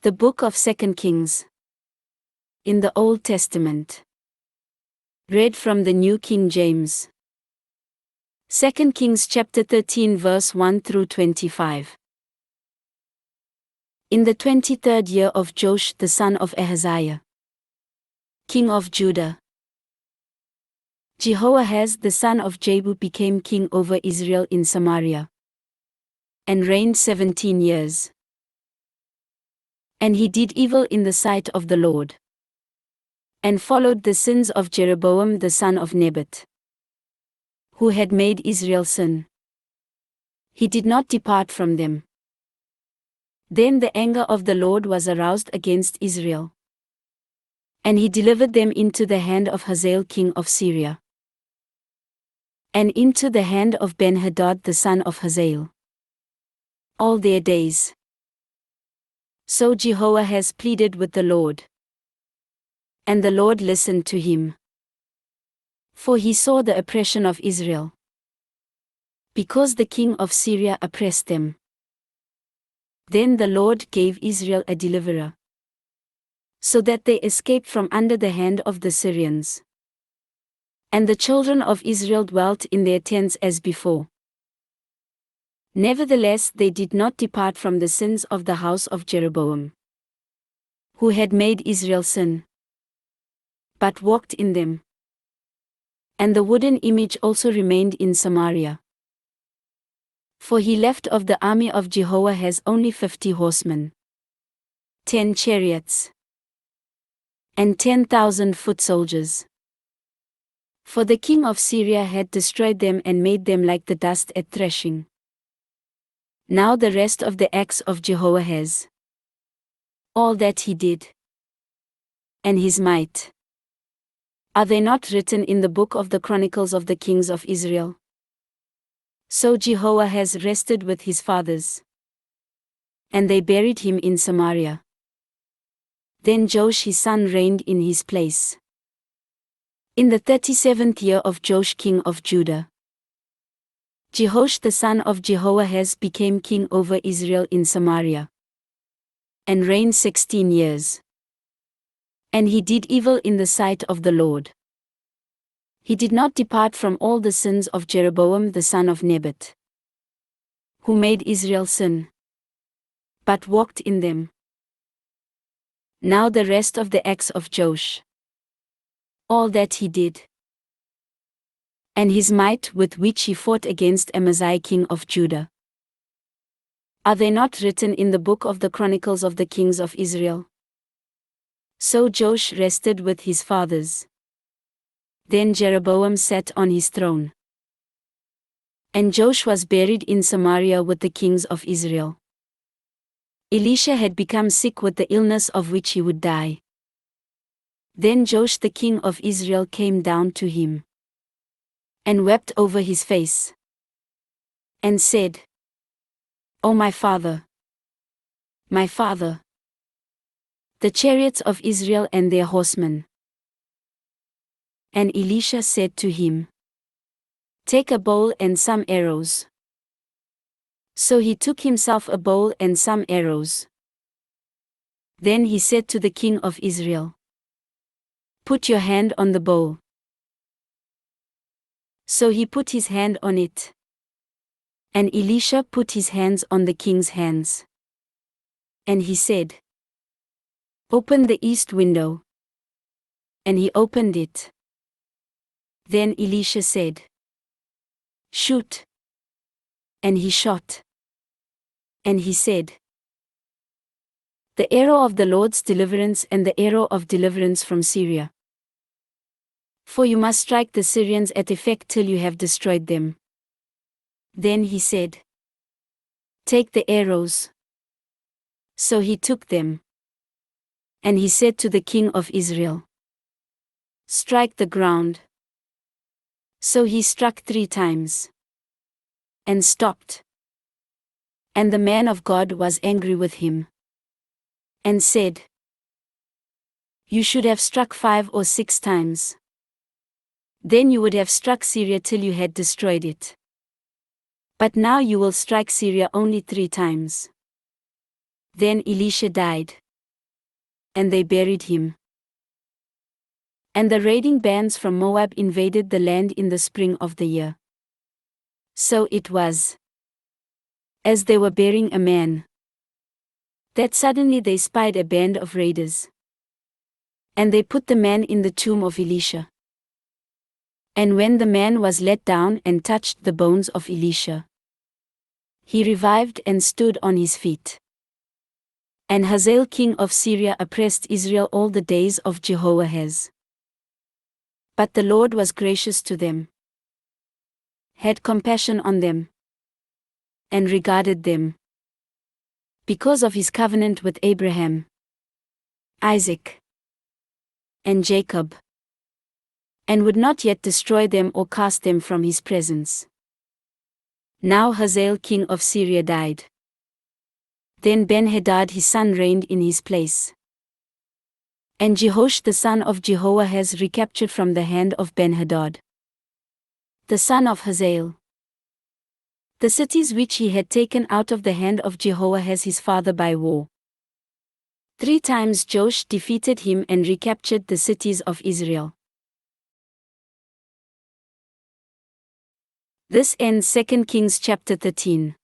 The Book of 2 Kings. In the Old Testament. Read from the New King James. 2 Kings chapter 13 verse 1 through 25. In the 23rd year of Joash the son of Ahaziah, king of Judah, Jehoahaz the son of Jehu became king over Israel in Samaria, and reigned 17 years. And he did evil in the sight of the Lord, and followed the sins of Jeroboam the son of Nebat, who had made Israel sin. He did not depart from them. Then the anger of the Lord was aroused against Israel, and he delivered them into the hand of Hazael king of Syria, and into the hand of Ben-Hadad the son of Hazael, all their days. So Jehoahaz pleaded with the Lord, and the Lord listened to him, for he saw the oppression of Israel, because the king of Syria oppressed them. Then the Lord gave Israel a deliverer, so that they escaped from under the hand of the Syrians. And the children of Israel dwelt in their tents as before. Nevertheless they did not depart from the sins of the house of Jeroboam, who had made Israel sin, but walked in them. And the wooden image also remained in Samaria. For he left of the army of Jehoahaz only 50 horsemen, 10 chariots, and 10,000 foot soldiers. For the king of Syria had destroyed them and made them like the dust at threshing. Now the rest of the acts of Jehoahaz, all that he did, and his might, are they not written in the book of the Chronicles of the Kings of Israel? So Jehoahaz rested with his fathers, and they buried him in Samaria. Then Joash his son reigned in his place. In the 37th year of Joash king of Judah, Jehoash the son of Jehoahaz became king over Israel in Samaria, and reigned 16 years. And he did evil in the sight of the Lord. He did not depart from all the sins of Jeroboam the son of Nebat, who made Israel sin, but walked in them. Now the rest of the acts of Joash, all that he did, and his might with which he fought against Amaziah king of Judah, are they not written in the book of the Chronicles of the Kings of Israel? So Joash rested with his fathers. Then Jeroboam sat on his throne, and Joash was buried in Samaria with the kings of Israel. Elisha had become sick with the illness of which he would die. Then Joash the king of Israel came down to him, and wept over his face, and said, O my father, my father, the chariots of Israel and their horsemen. And Elisha said to him, Take a bow and some arrows. So he took himself a bow and some arrows. Then he said to the king of Israel, Put your hand on the bow. So he put his hand on it. And Elisha put his hands on the king's hands. And he said, Open the east window. And he opened it. Then Elisha said, Shoot. And he shot. And he said, The arrow of the Lord's deliverance and the arrow of deliverance from Syria. For you must strike the Syrians at effect till you have destroyed them. Then he said, Take the arrows. So he took them. And he said to the king of Israel, Strike the ground. So he struck 3 times, and stopped. And the man of God was angry with him, and said, You should have struck 5 or 6 times. Then you would have struck Syria till you had destroyed it. But now you will strike Syria only 3 times. Then Elisha died. and they buried him. And the raiding bands from Moab invaded the land in the spring of the year. So it was, as they were burying a man, that suddenly they spied a band of raiders. And they put the man in the tomb of Elisha. And when the man was let down and touched the bones of Elisha, he revived and stood on his feet. And Hazael king of Syria oppressed Israel all the days of Jehoahaz. But the Lord was gracious to them, had compassion on them, and regarded them, because of his covenant with Abraham, Isaac, and Jacob, and would not yet destroy them or cast them from his presence. Now Hazael king of Syria died. Then Ben-Hadad his son reigned in his place. And Jehoash the son of Jehoahaz recaptured from the hand of Ben-Hadad, the son of Hazael, the cities which he had taken out of the hand of Jehoahaz his father by war. 3 times Joash defeated him and recaptured the cities of Israel. This ends 2 Kings chapter 13.